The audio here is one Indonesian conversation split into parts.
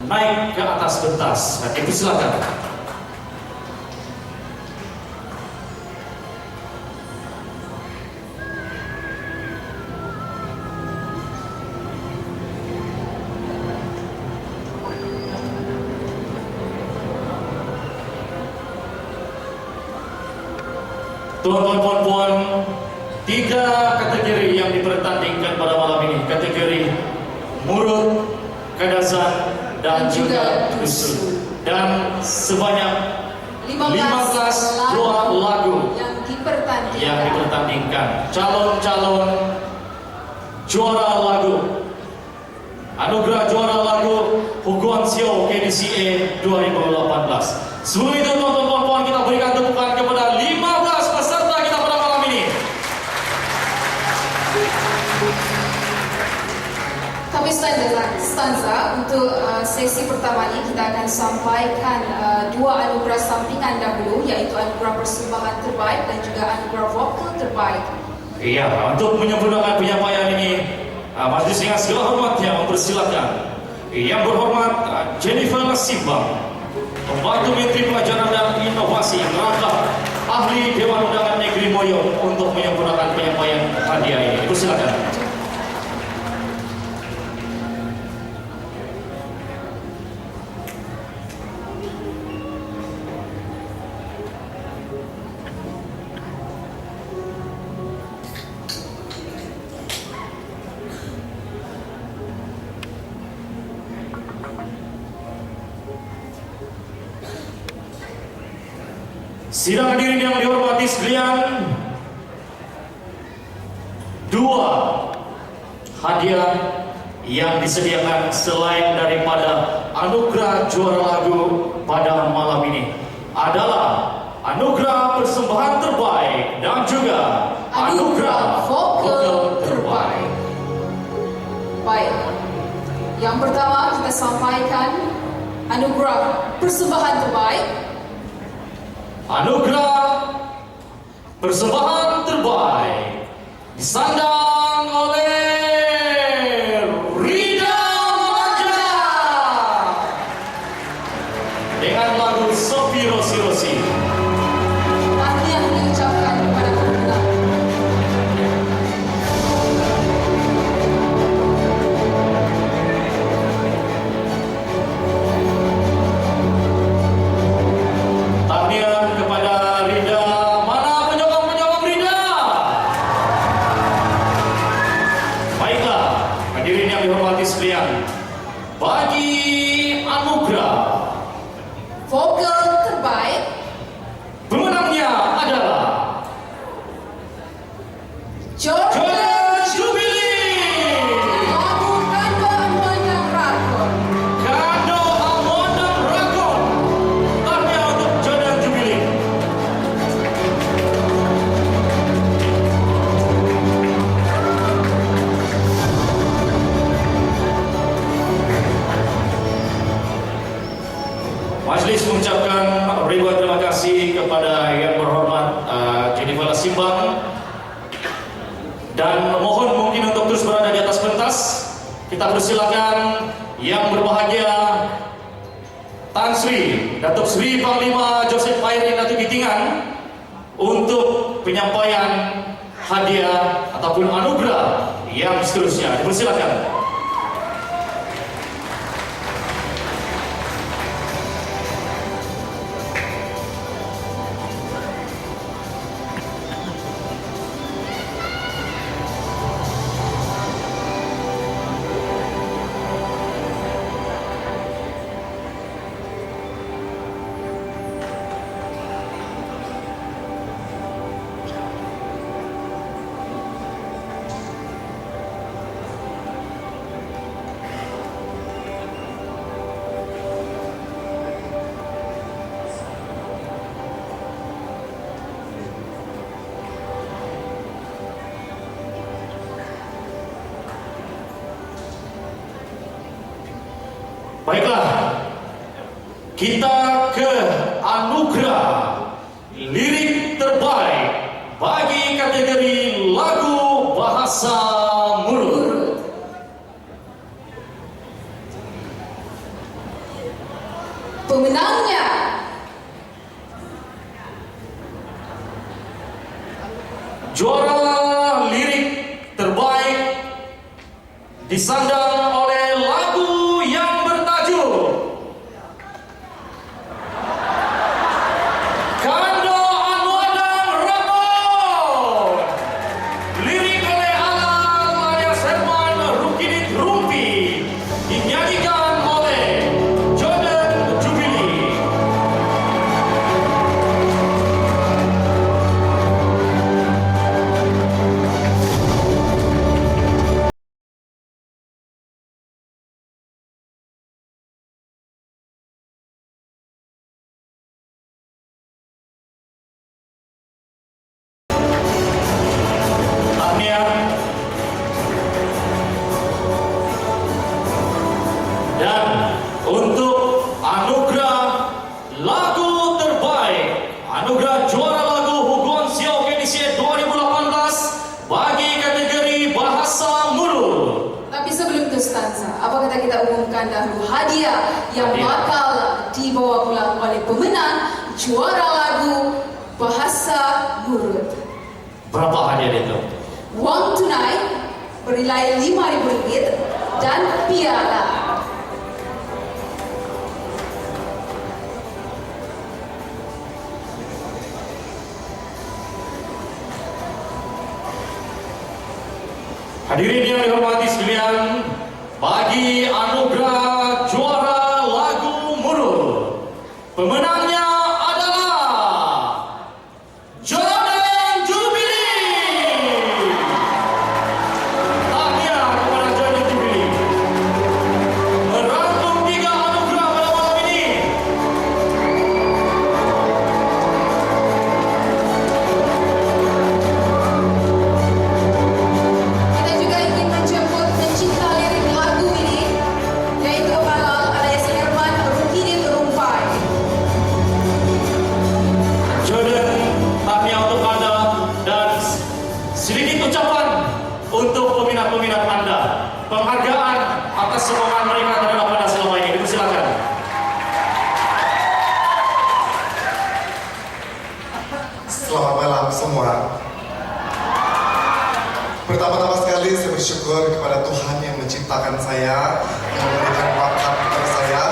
naik ke atas pentas. Ibu silakan. Tuan-tuan, puan-puan, 3 kategori yang dipertandingkan pada malam ini. Kategori murut, kadasan, dan juga dusun. Dan sebanyak 15 buah lagu yang dipertandingkan. Calon-calon juara lagu, anugerah juara lagu Huguan Sio KDCA 2018. Sebelum itu, tuan-tuan, puan-puan, kita berikan tepukan kepada 15 peserta kita pada malam ini. Kami stanza untuk sesi pertama ini kita akan sampaikan 2 anugerah sampingan dahulu, iaitu anugerah persembahan terbaik dan juga anugerah vokal terbaik. Iya, untuk menyempurnakan penyampaian ini, Majelis dengan segala hormatnya mempersilakan Yang berhormat Jennifer Lasimbang, Pembantu Menteri Pelajaran dan Inovasi, rangka ahli Dewan Undangan Negeri Moyo, untuk menyempurnakan penyampaian hadiah ini. Ibu silakan. Sidang hadirin yang dihormati sekalian, 2 hadiah yang disediakan selain daripada anugerah juara lagu pada malam ini adalah anugerah persembahan terbaik dan juga anugerah vokal terbaik. Baik, yang pertama kita sampaikan anugerah persembahan terbaik. Anugerah persembahan terbaik disandang oleh Rida Manja dengan lagu Sofi Rosi Rosi. Tahniah diucapkan kepada pemenang. Tahniah kepada Rida. Mana penyokong-penyokong Rida? Baiklah, hadirin yang dihormati sekalian, bagi anugerah Vokal terbaik, pemenangnya adalah Jordan Jubilee. lagu Kando Amandang Rakon. Kado Amandang Rakon. Tahniah untuk Jordan Jubilee. Majelis mengucapkan ribuan terima kasih kepada yang berhormat Jennifer Lasimbang, dan mohon mungkin untuk terus berada di atas pentas. Kita persilakan yang berbahagia Tan Sri Datuk Sri Panglima Joseph Khairin Datuk Gitingan untuk penyampaian hadiah ataupun anugerah yang seterusnya. Dipersilakan. Baiklah, kita ke anugerah lirik terbaik bagi kategori lagu bahasa mulut. Pemenangnya juara lirik terbaik disandang oleh lagu yang bertajuk Kando Anuadang Rakon, lirik oleh Alan alias Herman Rukidit Rumpi, dinyanyikan oleh Jordan Jubilee. Dan untuk anugerah lagu terbaik, anugerah juara lagu Hugon Siau KDC 2018 bagi kategori bahasa mulut. Tapi sebelum itu stanza, apa kata kita umumkan dahulu hadiah yang bakal dibawa pulang oleh pemenang juara lagu bahasa mulut. Berapa hadiah itu? Wang tunai bernilai RM5.000 dan piala. Hadirin yang dihormati sekalian, bagi anugerah juara lagu mulut, pemenangnya adalah Jordan Jubilee. Tahniah kepada Jordan Jubilee merangkum 3 anugerah pada malam ini. Kita juga ingin menjemput pencipta lirik lagu ini, yaitu Halal alias Herman Rukidit Rumpai. Jordan, tahniah untuk Anda dan sedikit ucapan untuk peminat-peminat Anda. Penghargaan atas sokongan mereka terhadap Anda selama ini. Dipersilakan. Selamat malam semua. Pertama-tama sekali saya bersyukur kepada Tuhan yang menciptakan saya, yang memberikan bakat kepada saya.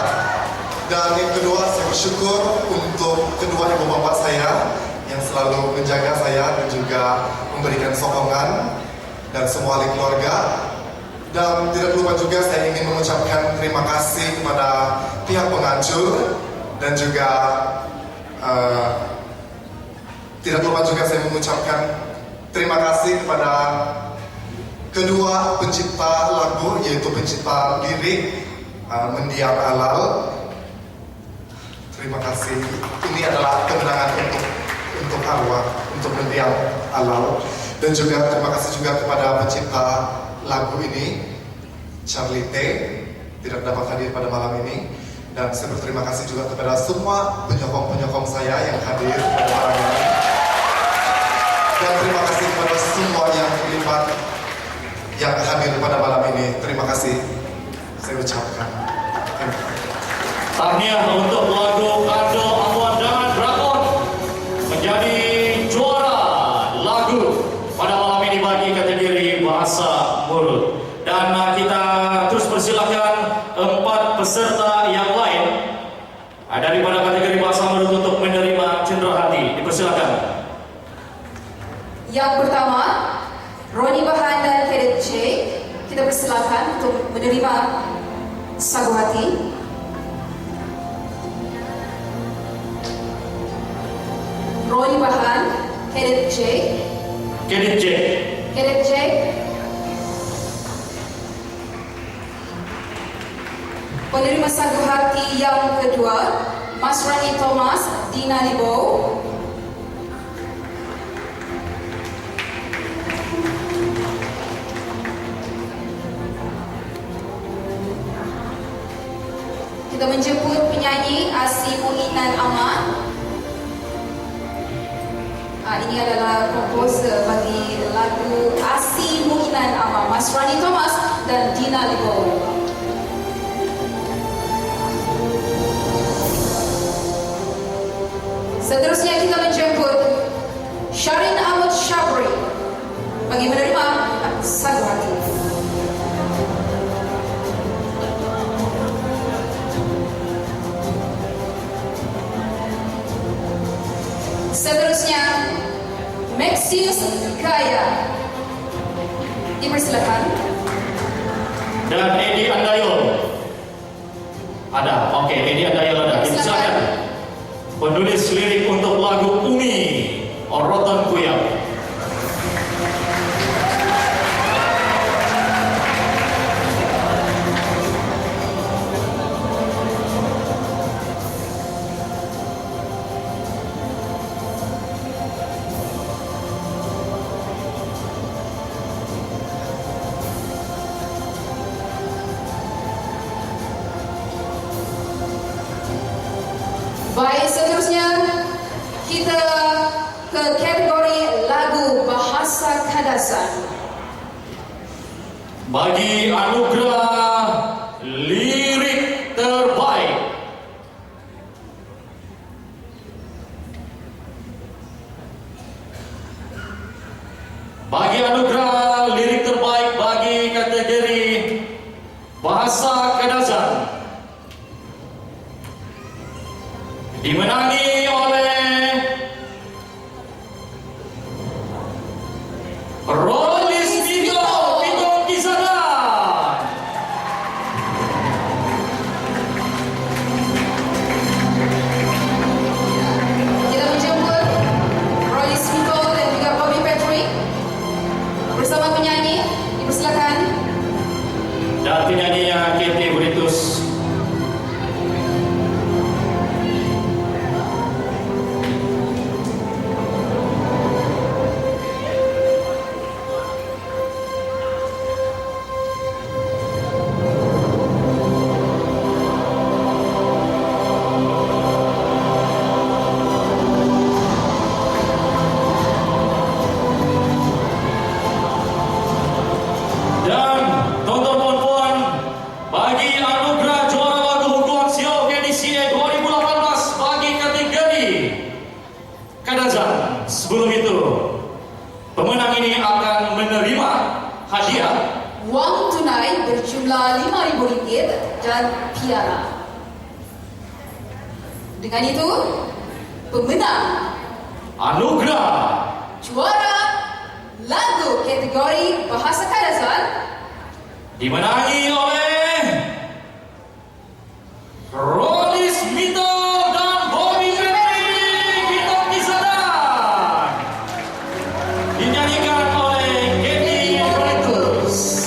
Dan yang kedua, saya bersyukur untuk kedua ibu bapak saya yang selalu menjaga saya dan juga memberikan sokongan dan semua ahli keluarga. Dan tidak lupa juga saya ingin mengucapkan terima kasih kepada pihak penganjur dan juga tidak lupa juga saya mengucapkan terima kasih kepada kedua pencipta lagu, yaitu pencipta lirik Mendiang Halal. Terima kasih. Ini adalah kemenangan untuk arwah, untuk Mendiang Halal. Dan juga terima kasih juga kepada pencipta lagu ini, Charlie T, tidak dapat hadir pada malam ini. Dan saya berterima kasih juga kepada semua penyokong-penyokong saya yang hadir pada malam ini. Dan terima kasih kepada semua yang terlibat yang hadir pada malam ini. Terima kasih saya ucapkan. Tahniah untuk lagu Kando Anuadang Rakon menjadi juara lagu pada malam ini bagi kategori bahasa mulut. Dan kita terus persilakan 4 peserta yang lain daripada kategori bahasa mulut untuk menerima cenderawati. Dipersilakan. Yang pertama, Roni Bahan dan Cadet J. Kita persilakan untuk menerima sagu hati. Roni Bahan, Cadet J. Cadet J. Cadet J. Penerima sagu hati yang kedua, Mas Rani Thomas, Dina Libo. Kita menjemput penyanyi Asi Muinan Aman. Ini adalah komposer bagi lagu Asi Muinan Aman, Mas Rani Thomas dan Dina Libo. Seterusnya kita menjemput Syarin Ahmad Syabri bagi menerima Sagu Hati. Seterusnya Maxius Kaya, dipersilakan. Dan Edi Andayol ada, oke, Edi Andayol ada, dipersilakan. Penulis lirik untuk lagu Umi Oroton Kuyang. Baik, seterusnya kita ke kategori lagu bahasa Kadazan. Bagi anugerah lirik terbaik, bagi anugerah lirik terbaik bagi kategori bahasa Kadazan dimenangi oleh Rolis Vito Kisadan. Kita menjemput Royce Vito dan juga Bobby Patrick bersama penyanyi, dipersilakan. Dan penyanyinya Katie Buritus. Dan tonton puan bagi anugerah juara lagu Hukuman Siok edisi 2018 bagi kategori Kadazan. Sebelum itu, pemenang ini akan menerima hadiah Wang tunai berjumlah RM5.000 dan piala. Dengan itu, pemenang anugerah juara lagu kategori bahasa Kadazan dimenangi oleh Rolis Mito dan Bobby Patrick Vito Kisadan, dinyanyikan oleh Katie Buritus.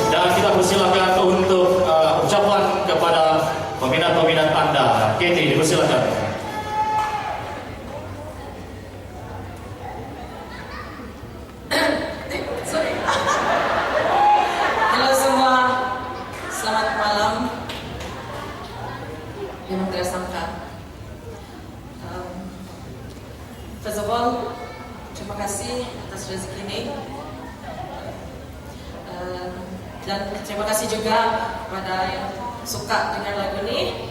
Dan kita persilakan untuk ucapan kepada peminat-peminat Anda. Katie, dipersilakan. Sorry. Halo semua, selamat malam. Memang tidak sangka. First of all, terima kasih atas rezeki ini. Dan terima kasih juga kepada yang suka dengar lagu ini,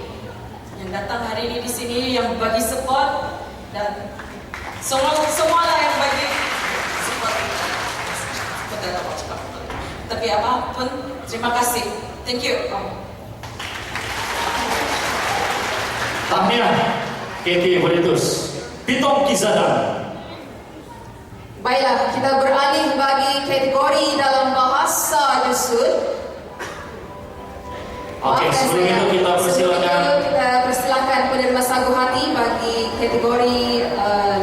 yang datang hari ini di sini, yang bagi support, dan semualah yang bagi support. Tapi apapun, terima kasih. Thank you. Tahniah Katie Buritus, Vito Kisadan. Baiklah, kita beralih bagi kategori dalam bahasa dusun. Oke, sebelum itu kita persilakan. Kita persilakan penerima Sagu Hati bagi kategori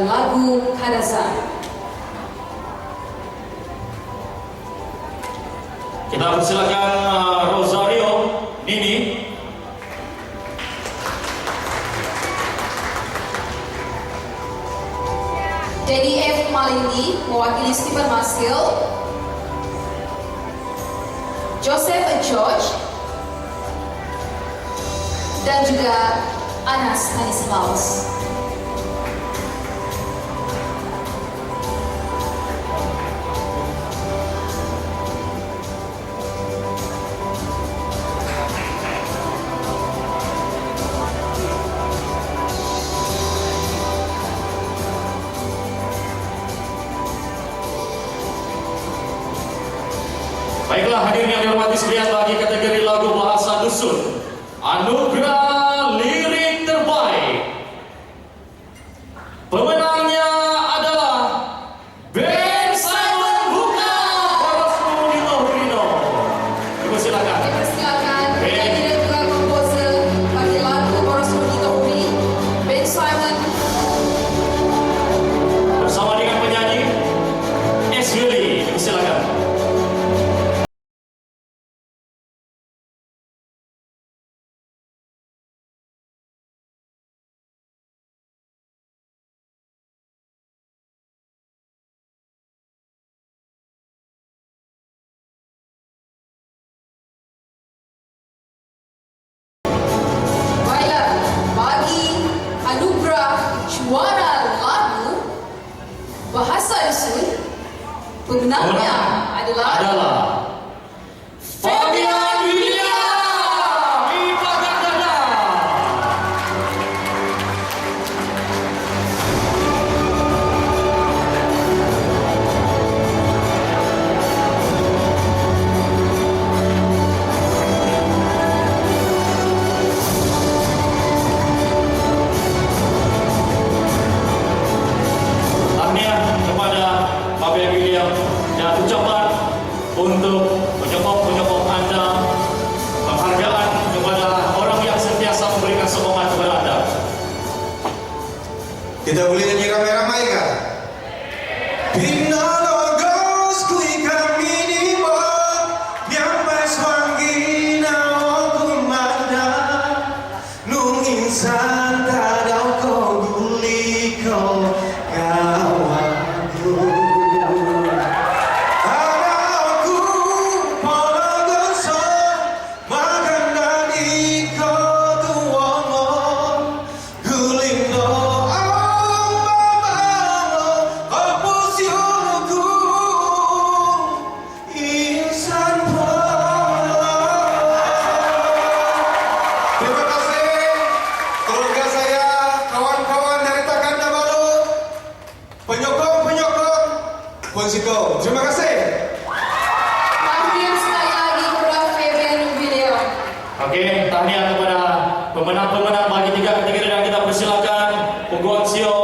lagu Kadazan. Kita persilakan Rosario Nini. Denny F. Malindi mewakili Stephen Maskil, Joseph George, dan juga Anas Hanis Laos. Baiklah hadirin yang dihormati sekalian, bagi kategori lagu bahasa dusun, anugerah lirik terbaik, pemenangnya adalah Ben Simon Buka Porosmudito Rino. Silakan. Dipersilakan penyanyi dan juga komposer bagi lagu Porosmudito Uri, Ben Simon, Bersama dengan penyanyi S. Willy. Silakan. Baiklah, bagi anugerah juara lagu bahasa dusun, pemenangnya adalah Fabian William Ipagandana. Tahniah kepada Fabian William dan ucapan untuk penyokong Anda, penghargaan kepada orang yang sentiasa memberikan sokongan kepada Anda. Kita boleh nyanyi ramai-ramai kan? Pinalogos kui kami di bawah yang maswangi nao kumanda nung insan tadau ko guli ko kawaku ada aku pologoson makan dari ko tuwongon guling lo Terima kasih keluarga saya, kawan-kawan dari Takanda Baru, penyokong Konsiko. Terima kasih. tahniah sekali lagi kepada Fabian William. Oke, tahniah kepada pemenang-pemenang bagi 3 kategori, dan kita persilakan Puguan Sio